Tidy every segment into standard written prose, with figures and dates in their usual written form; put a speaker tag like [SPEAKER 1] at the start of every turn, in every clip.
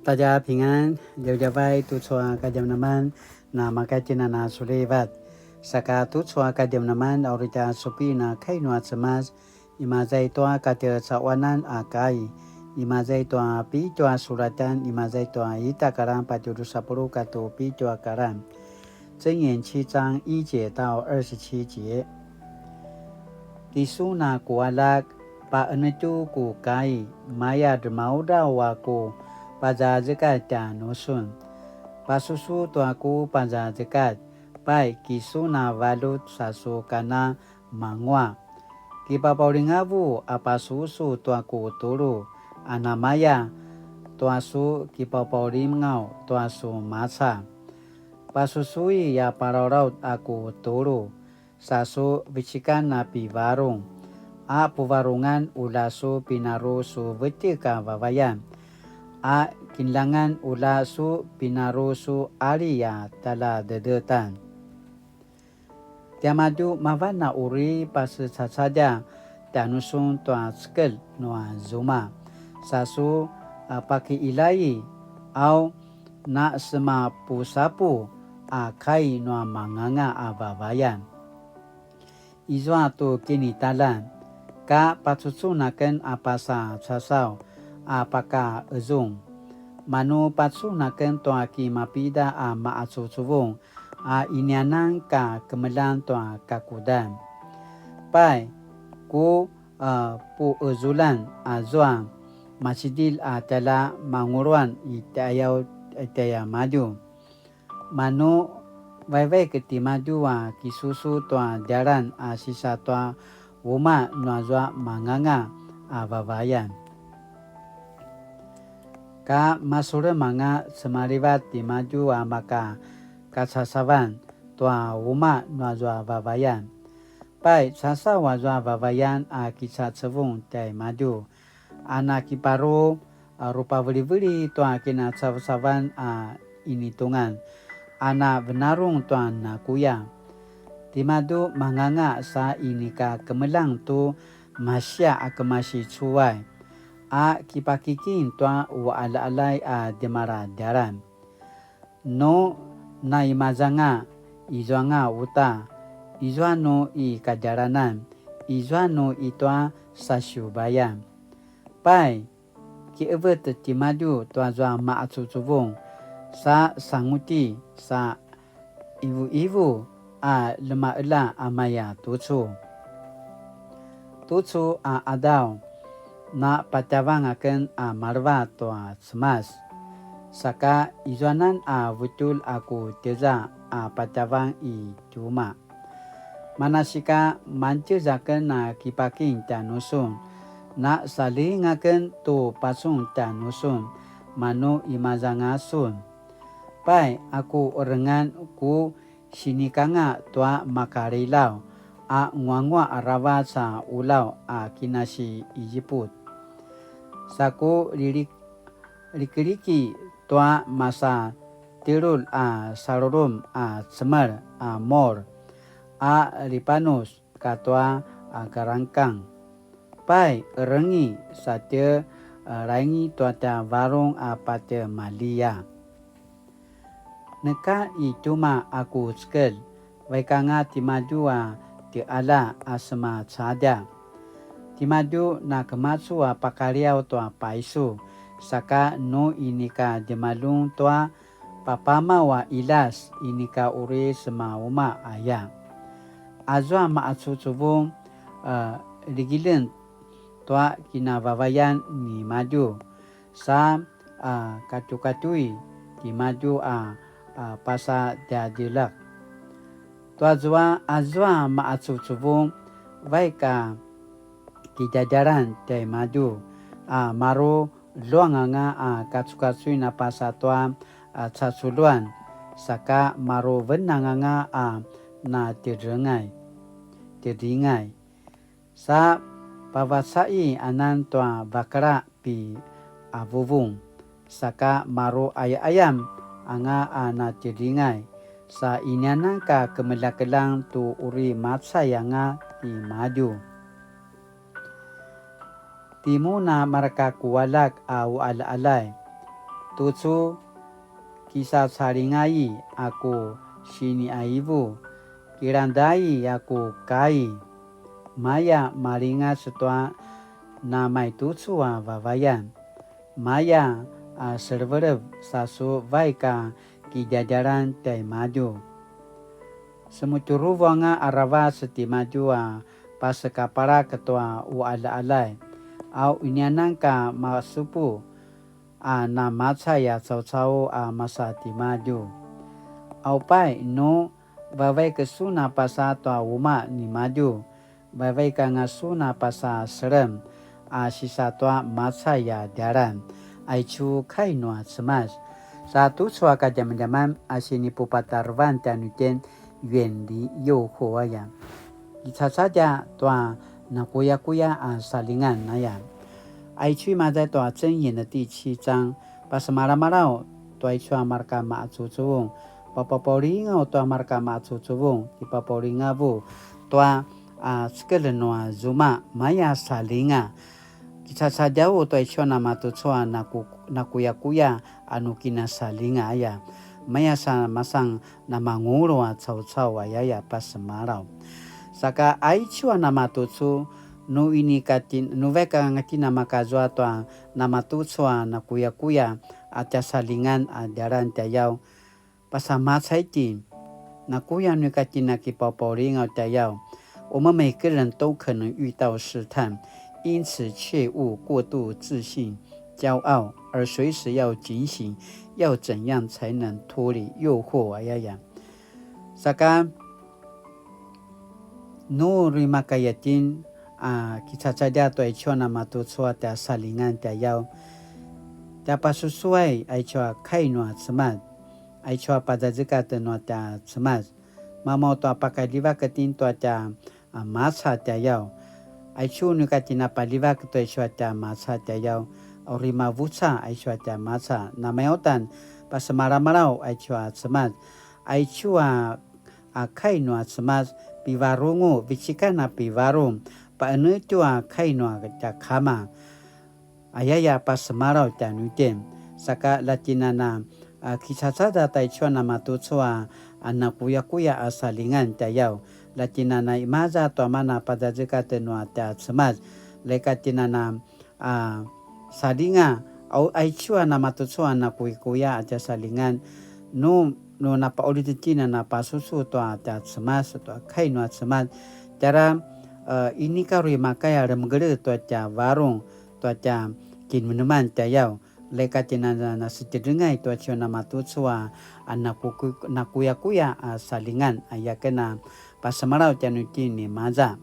[SPEAKER 1] 大家平安，刘家拜督错个jam naman na makaitin na sulibat. Saka tutsoa ka jam naman orita supi na kainua semas imazai toa kate sawanan akai. Imazai toa pi toa suratan imazai toa ita karam paturu sapuru kato pi toa karam. 箴言7章1节到27节。di suna kualak pa enetu ku kai maya demauda waku paza zekat dan nusun. Pasusu tuaku paza zekat pai kisuna valut sasu kana mangwa. Kipapauringavu apa susu tuaku turu anamaya tuasu kipapauringau tuasu masa. Pasusui ya parauraut aku turu sasu bicikan napi varung a puvarungan ulasu pinaru su betika vavayan a kinlangan ulasu pinaru su alia tala dedetan tiamadu mavana uri pas saja tanusun tua skel noa zuma sasu paki ilai au na sema pusapu a kai noa manganga a vavayan izwa tu kini talan ka patsusunaken apasa sasau apaka ezung manu patsunaken toa ki mapida a maatsutsuvung a inyanan ka kemelan toa kakudan pai ku pu ezulan a zoang masidil a tala manguruan itayau itaya maju manu vai keti maju wa kisusu toa jaran a sisa toa wuma nuazwa manganga a vavayan ka masure manga semaribat di maju wa maka kasasavan toa wuma nuazwa vavayan pai sasa wazwa vavayan a kisat sevung tai maju anak kiparu rupa veli-veli toa kina savan a initungan ana benarung tuan nakuya timadu manganga sa inika kemelang tu masya akemasi cuai a kipakikin tua wa ala-alai a demara daran no na imazanga izwanga uta izwano i kajaranan izwano itua sasyubayan pai ki evet timadu tua zwa maatsutsuvung sa sanguti sa ibu-ibu a lemaela amaya tutsu a adau na patavangaken a marva toa semas saka izwanan a betul aku teza a patavang i cuma manasika mancezaken na kipaking tanusun na salingaken tu pasung tanusun manu imazangasun pai aku orengan ku sinikanga tua makarilau a nguangwa arawa sa ulau a kinasi ijiput saku likiriki tua masa tirul a sarurum a semar a mor a lipanus katua a karangkang pai rengi satya rangi tuata varung a pate malia neka i cuma aku skel waikanga timadua ti ala asma sada timadu na kematsu a pakariau toa paisu saka no inika demalung toa papama wa ilas inika uri sema uma aya azwa maatsutsubung ligilen toa kinavavayan ni maju sa katukatui di maju pasa dadilak tuazwa azwa maatsutsubung vaika kijajaran te maju maru luanganga katsukasui na pasa toa tsasuluan saka maru venanganga na tiringai sa pavasai anan toa bakra pi avuvung saka maru ayam anga ana tiringai sa inyana ka kemelakelang tu uri matsa yanga ti maju timuna maraka kuwalak au ala-alay tutu kisah salingai aku sini aibu kirandai aku kai maya malinga setua namai tutu vavayan maya serverep sasu vaika kijajaran tai maju semuturu wanga arava seti maju pas kapara ketua ala alai au inyanangka masupu na matsa ya cau masa ti maju au pai no bavai kesuna pasa tua uma ni maju bavai ka ngasuna pasa serem sisa tua matsa ya daran ai chu kai no semas satu suaka jam-jaman asini pupatarvan tanuten yuan di yo hoaya kita saja tua na kuya salingan naya ai去嘛在大真言的第7章，把什马拉马拉对去marka ma cucuung，把polinga tua marka ma cucuung，di polinga bu tua sekeleno zuma maya salinga，kita saja对去nama tu cua na kuya anu kina salinga ya，maya sa masang nama ngulu cau ya pas semarau，saka ai去nama tu cu no ini katin no veka ngatina makazwa toa nama tutswa na kuya aca salingan daran tayau pasama saiti na kuya no katina ki poporing tayau我们每个人都可能遇到试探因此切勿过度自信骄傲而随时要警醒要怎样才能脱离诱惑呀 saka no rimakayatin kita saja tu aicho nama tu cua ta salingan ta yau dapat sesuai aicho kai no semat aicho pada jika tu no ta semat mama tu apakah liva ketin tu ta masa ta yau aicho nu katina paliva tu aicho ta masa ta yau orima vusa aicho ta masa namayautan pas marau aicho semat aicho kai no semat pivarungu bicikana pivarum paanu tua kainwa ta kama ayaya pas marau ta nutem saka latinana kisasada ta chona matu chua ana kuya asalingan ta yau latinana imaza to mana pada jika tenua ta semas lekatinana salinga au aichua na matu chua na kuya aja salingan no napa olitina na pasusu to ta semas to kainwa semas cara ini kau makaya remgere tuaca warung tuaca kin minuman tayau lekatina na sedengai tuaca nama tutsua anak kuya salingan ayakena pasamarau canutin ni maza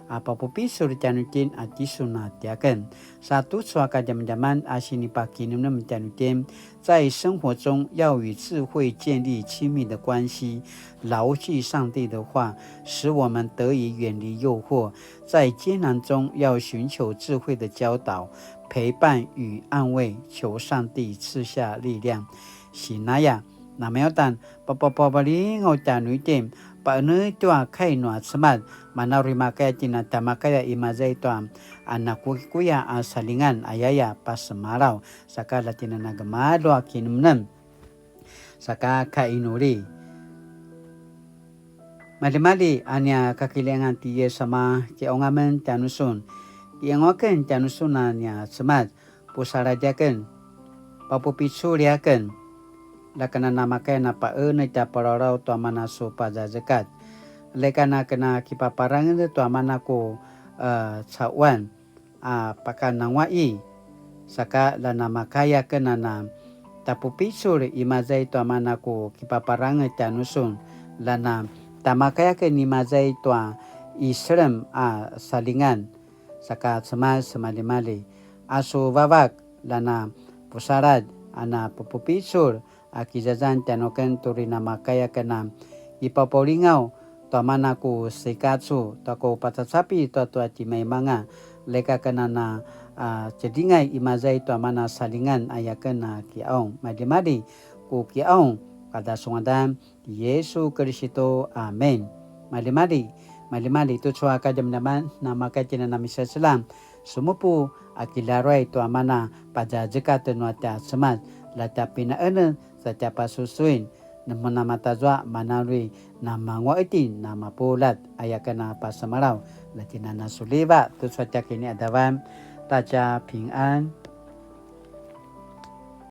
[SPEAKER 1] apa popisur canutin atisuna tiaken satu suaka jam-jaman asini pakinum canutin 在生活中要与智慧建立亲密的关系牢记上帝的话使我们得以远离诱惑在艰难中要寻求智慧的教导陪伴与安慰求上帝赐下力量喜那呀那么要但papapabali ngau canutin paanu tua kai no semat mana rimakaya tina tamakaya imazai tua anak kuya salingan ayaya pas marau saka latina nagamado akinumnem saka kainuri mali anya kakilengan tiye sama ke ongamen tanusun yangoken tanusunanya semat pusarajaken papupitsuriaken lakana namakai napa ta pararau tu mana so pada zakat lekana kena kipaparang tu mana ko cawan pakan nangwai saka la namakaya kena na tapu pisur imazai tu mana ko kipaparang tanusun lana tamakaya ke nimazai tu islam salingan saka semali aso vavak lana pusarat ana pupisur akizajan tanoken turina makaya kena ipapolingau to mana ku sekatsu to ko patasapi to atimai manga leka kena na cedingai imazai to mana salingan ayakena kiaung madi ku kiaung kada sungadan Yesu Kristo amen madi tu chua kadam naman nama katina namisa selam sumupu akilarai tu amana pada jekat nuata semat la tapi na ene sa capa susuin nama matazwa manalui nama ngwaiti nama pulat ayakana pasamarau la tinana suliba tu suaca kini adawan taja ping an